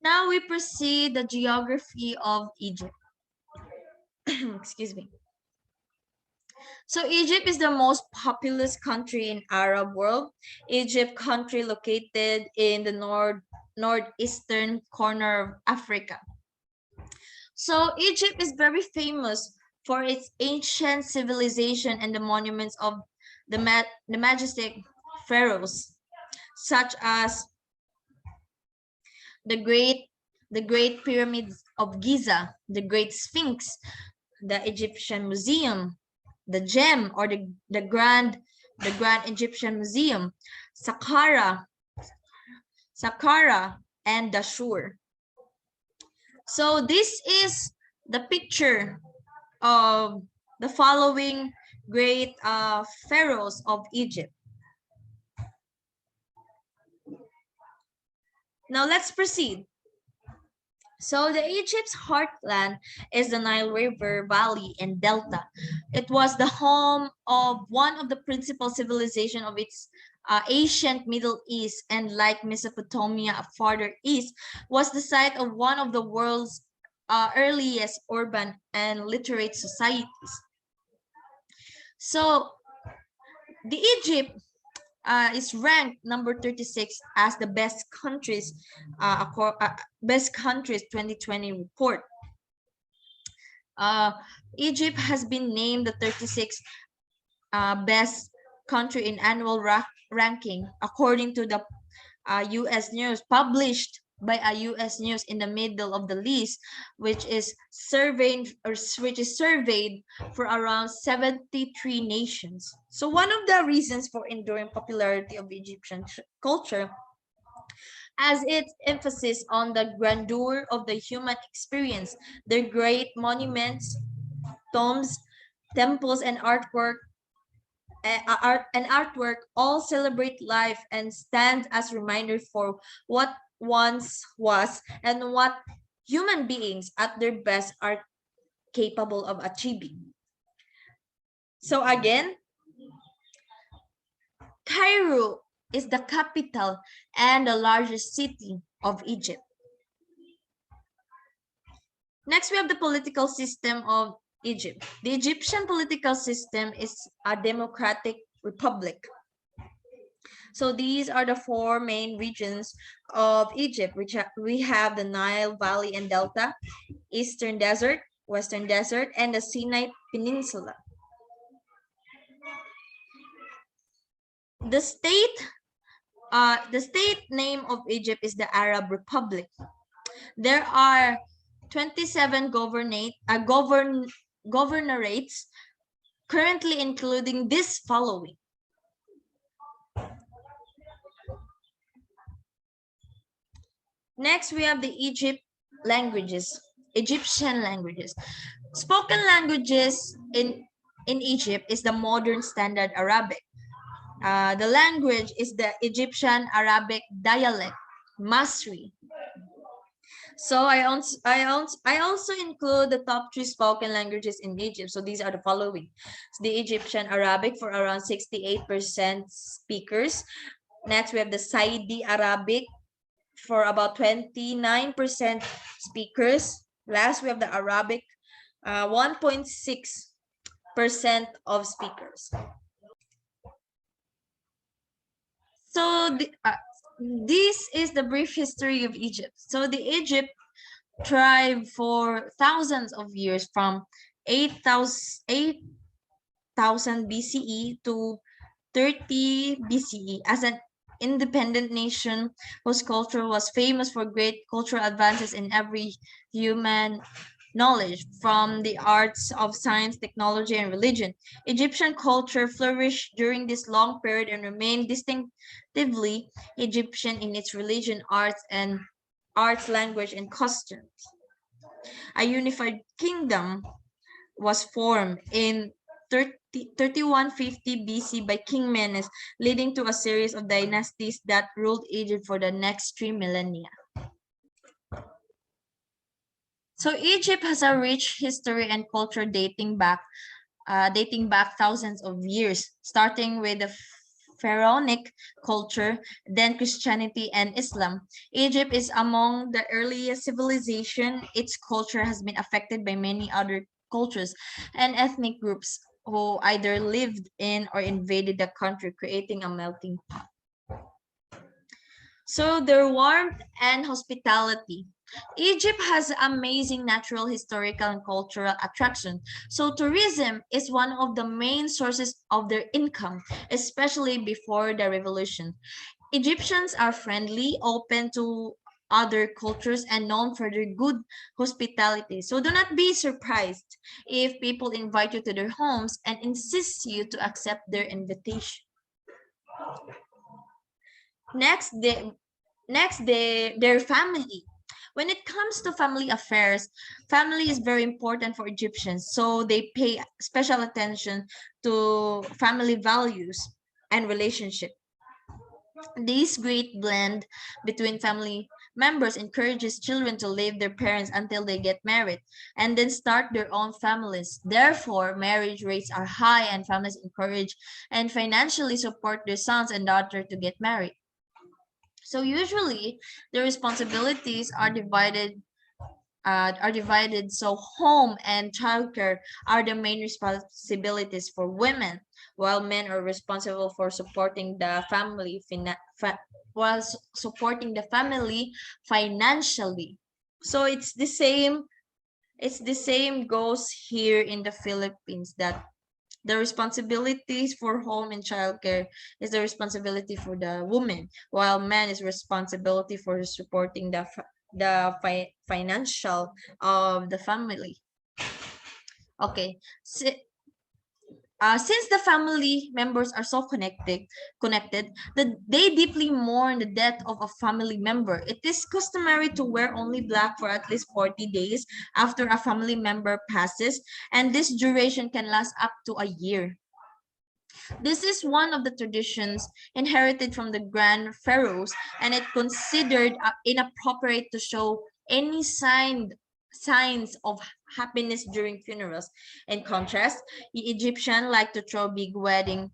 Now we proceed the geography of Egypt. Excuse me. So Egypt is the most populous country in Arab world. Egypt country located in the northeastern corner of Africa. So Egypt is very famous for its ancient civilization and the monuments of the majestic pharaohs, such as the great the Great Pyramids of Giza, the Great Sphinx, the Egyptian Museum, the Gem or the Grand Egyptian Museum, Saqqara, and Dashur. So this is the picture of the following great pharaohs of Egypt. Now let's proceed. So the Egypt's heartland is the Nile River Valley and Delta. It was the home of one of the principal civilizations of its ancient Middle East, and like Mesopotamia farther east, was the site of one of the world's earliest urban and literate societies. So the Egypt is ranked number 36 as the best countries 2020 report. Egypt has been named the 36th best country in annual ranking according to the U.S. News, published by a U.S. News in the middle of the list, which is surveyed for around 73 nations. So one of the reasons for enduring popularity of Egyptian culture as its emphasis on the grandeur of the human experience, their great monuments, tombs, temples, and artwork all celebrate life and stand as reminder for what once was and what human beings at their best are capable of achieving. So again, Cairo is the capital and the largest city of Egypt. Next, we have the political system of Egypt. The Egyptian political system is a democratic republic. So these are the four main regions of Egypt, which we have the Nile Valley and Delta, Eastern Desert, Western Desert, and the Sinai Peninsula. The state name of Egypt is the Arab Republic. There are 27 governorates, currently including this following. Next, we have the Egyptian languages. Spoken languages in Egypt is the modern standard Arabic. The language is the Egyptian Arabic dialect, Masri. So I also include the top 3 spoken languages in Egypt. So these are the following. It's the Egyptian Arabic for around 68% speakers. Next, we have the Saidi Arabic for about 29% speakers. Last, we have the Arabic, 1.6% of speakers. So this is the brief history of Egypt. So the Egypt thrived for thousands of years from 8,000 BCE to 30 BCE as an independent nation whose culture was famous for great cultural advances in every human knowledge, from the arts of science, technology, and religion. Egyptian culture flourished during this long period and remained distinctively Egyptian in its religion, arts, language, and customs. A unified kingdom was formed in 3150 BC by King Menes, leading to a series of dynasties that ruled Egypt for the next 3 millennia. So Egypt has a rich history and culture dating back thousands of years, starting with the pharaonic culture, then Christianity and Islam. Egypt is among the earliest civilization. Its culture has been affected by many other cultures and ethnic groups who either lived in or invaded the country, creating a melting pot. So their warmth and hospitality. Egypt has amazing natural, historical, and cultural attraction. So tourism is one of the main sources of their income, especially before the revolution. Egyptians are friendly, open to other cultures, and known for their good hospitality. So do not be surprised if people invite you to their homes and insist you to accept their invitation. Their family. When it comes to family affairs, family is very important for Egyptians. So they pay special attention to family values and relationship. This great blend between family members encourages children to leave their parents until they get married and then start their own families. Therefore, marriage rates are high and families encourage and financially support their sons and daughters to get married. So usually the responsibilities are divided. So home and childcare are the main responsibilities for women, while men are responsible for supporting the family supporting the family financially. So it's the same goes here in the Philippines, that the responsibilities for home and childcare is the responsibility for the woman, while man is responsibility for supporting financial of the family. Okay. Since the family members are so connected, that they deeply mourn the death of a family member. It is customary to wear only black for at least 40 days after a family member passes, and this duration can last up to a year. This is one of the traditions inherited from the grand pharaohs, and it considered inappropriate to show any signs of happiness during funerals. In contrast, the Egyptian like to throw big wedding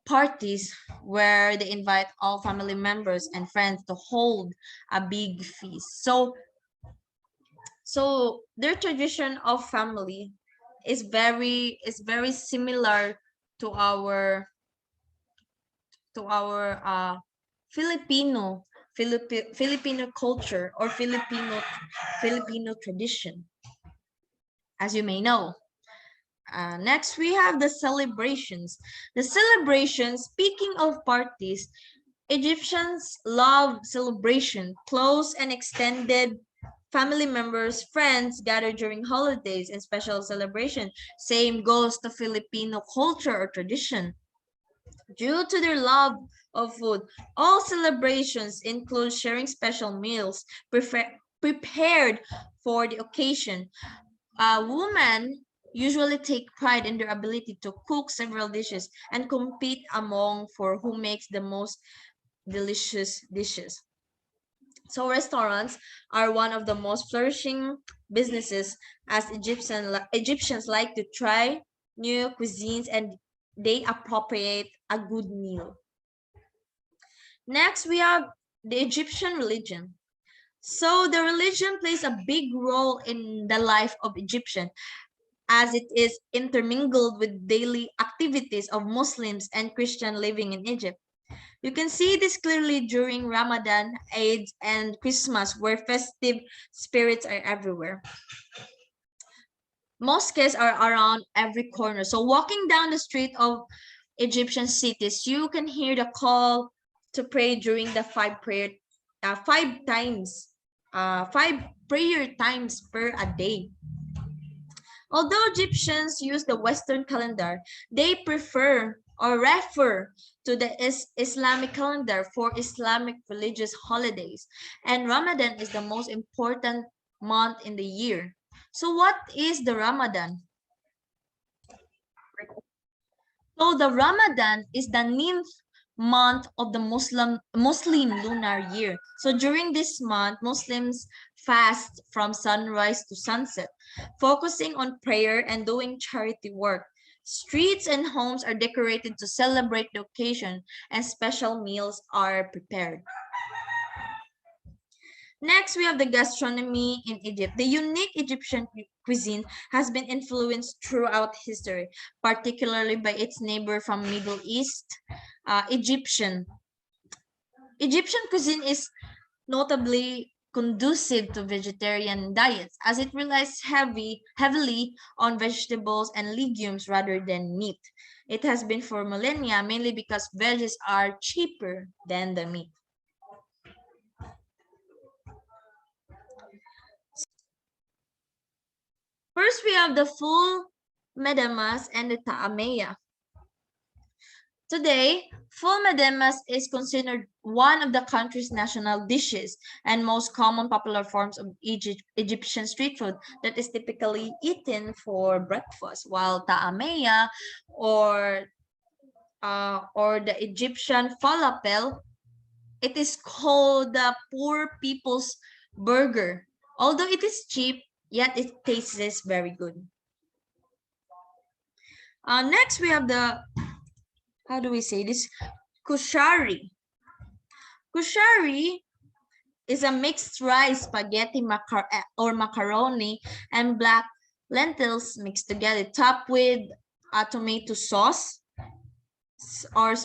parties where they invite all family members and friends to hold a big feast. So their tradition of family is very similar to our Filipino culture or Filipino tradition, as you may know. Next, we have the celebrations. The celebrations, speaking of parties, Egyptians love celebration. Close and extended family members, friends gather during holidays and special celebration. Same goes to Filipino culture or tradition. Due to their love of food, all celebrations include sharing special meals prepared for the occasion. Women usually take pride in their ability to cook several dishes and compete among for who makes the most delicious dishes. So restaurants are one of the most flourishing businesses, as Egyptians like to try new cuisines and they appropriate a good meal. Next, we have the Egyptian religion. So the religion plays a big role in the life of Egyptian, as it is intermingled with daily activities of Muslims and Christian living in Egypt. You can see this clearly during Ramadan, Eid, and Christmas, where festive spirits are everywhere. Mosques are around every corner. So walking down the street of Egyptian cities, you can hear the call to pray during the five prayer times per a day. Although Egyptians use the Western calendar, they prefer or refer to the Islamic calendar for Islamic religious holidays, and Ramadan is the most important month in the year. So what is the Ramadan? So the Ramadan is the ninth month of the Muslim lunar year. So during this month, Muslims fast from sunrise to sunset, focusing on prayer and doing charity work. Streets and homes are decorated to celebrate the occasion, and special meals are prepared. Next, we have the gastronomy in Egypt. The unique Egyptian cuisine has been influenced throughout history, particularly by its neighbor from Middle East, Egyptian. Egyptian cuisine is notably conducive to vegetarian diets as it relies heavily on vegetables and legumes rather than meat. It has been for millennia mainly because veggies are cheaper than the meat. First, we have the full medemas and the ta'ameya. Today, full medemas is considered one of the country's national dishes and most common popular forms of Egyptian street food that is typically eaten for breakfast, while ta'ameya or the Egyptian falafel, it is called the poor people's burger. Although it is cheap, yet it tastes very good. Next, we have the, how do we say this? Kushari. Kushari is a mixed rice spaghetti or macaroni and black lentils mixed together, topped with a tomato sauce or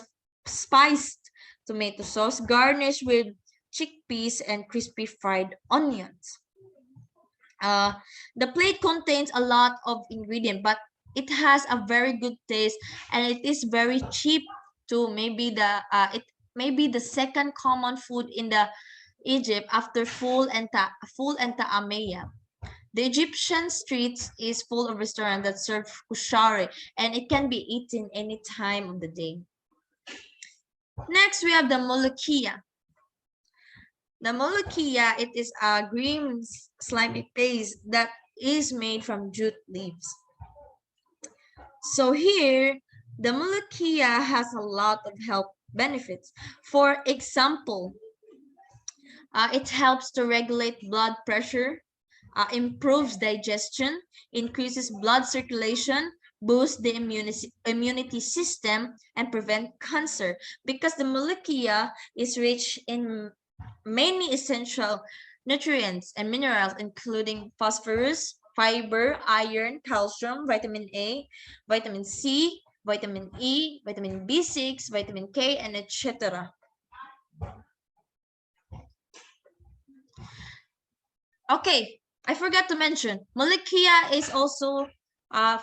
spiced tomato sauce, garnished with chickpeas and crispy fried onions. The plate contains a lot of ingredient, but it has a very good taste and it is very cheap too. Maybe it may be the second common food in the Egypt after full and ta'ameya. The Egyptian streets is full of restaurants that serve kushari and it can be eaten any time of the day. Next, we have the molokhia. The molokhia, it is a green slimy paste that is made from jute leaves. So here, the molokhia has a lot of health benefits. For example, it helps to regulate blood pressure, improves digestion, increases blood circulation, boosts the immunity system, and prevent cancer because the molokhia is rich in many essential nutrients and minerals, including phosphorus, fiber, iron, calcium, vitamin A, vitamin C, vitamin E, vitamin B6, vitamin K, and etc. Okay, I forgot to mention, molokhia is also,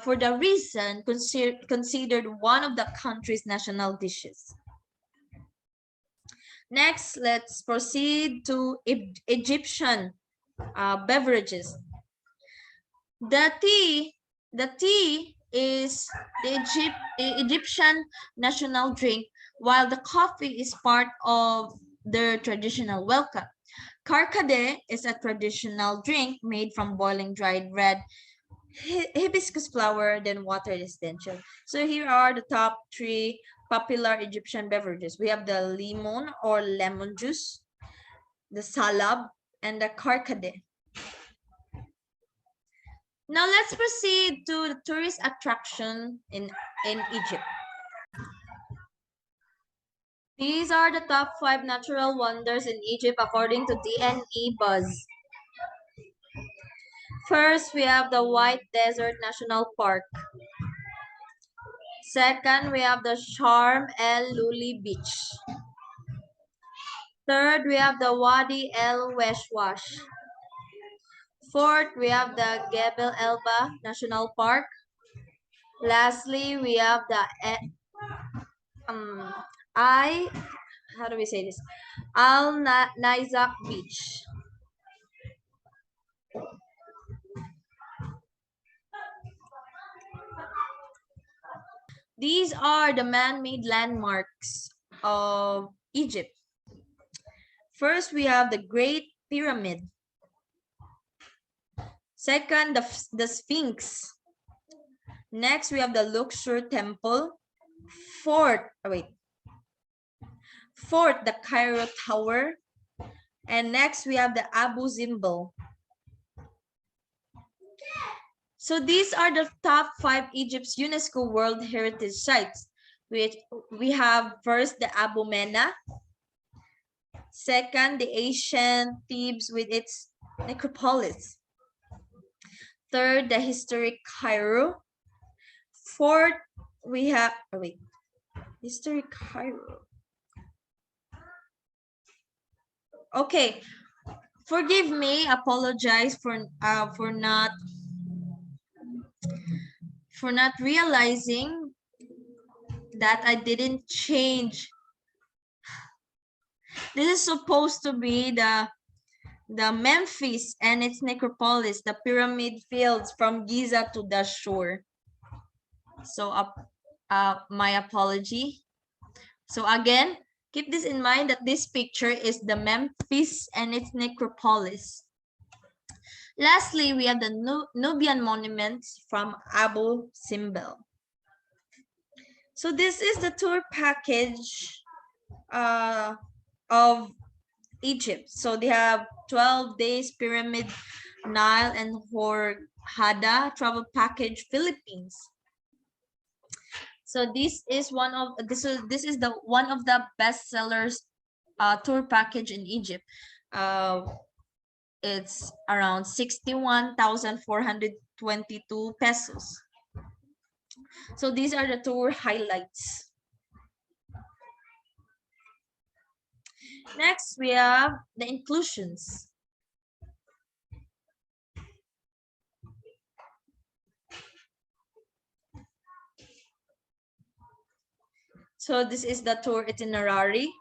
for the reason, considered one of the country's national dishes. Next, let's proceed to Egyptian beverages. The tea is the Egyptian national drink, while the coffee is part of their traditional welcome. Karkade is a traditional drink made from boiling dried red hibiscus flower, then water is essential. So here are the top 3 popular Egyptian beverages. We have the limon or lemon juice, the salab, and the karkade. Now let's proceed to the tourist attraction in Egypt. These are the top 5 natural wonders in Egypt according to DNE Buzz. First, we have the White Desert National Park. Second, we have the Sharm El Luli Beach. Third, we have the Wadi El Weshwash. Fourth, we have the Gebel Elba National Park. Lastly, we have the how do we say this? Al Nizak Beach. These are the man-made landmarks of Egypt. First, we have the Great Pyramid. Second, the Sphinx. Next, we have the Luxor Temple. Fourth, the Cairo Tower. And next, we have the Abu Simbel. So these are the top 5 Egypt's UNESCO World Heritage Sites, which we have first the Abu Mena, second the ancient Thebes with its necropolis, third the historic Cairo, fourth we have historic Cairo. Okay, forgive me, apologize for not realizing that I didn't change. This is supposed to be the Memphis and its necropolis, the pyramid fields from Giza to the shore. So my apology. So again, keep this in mind that this picture is the Memphis and its necropolis. Lastly, we have the Nubian monuments from Abu Simbel. So this is the tour package of Egypt. So they have 12 days Pyramid, Nile, and Hurghada travel package Philippines. So this is one of the best sellers tour package in Egypt. It's around 61,422 pesos. So these are the tour highlights. Next, we have the inclusions. So this is the tour itinerary.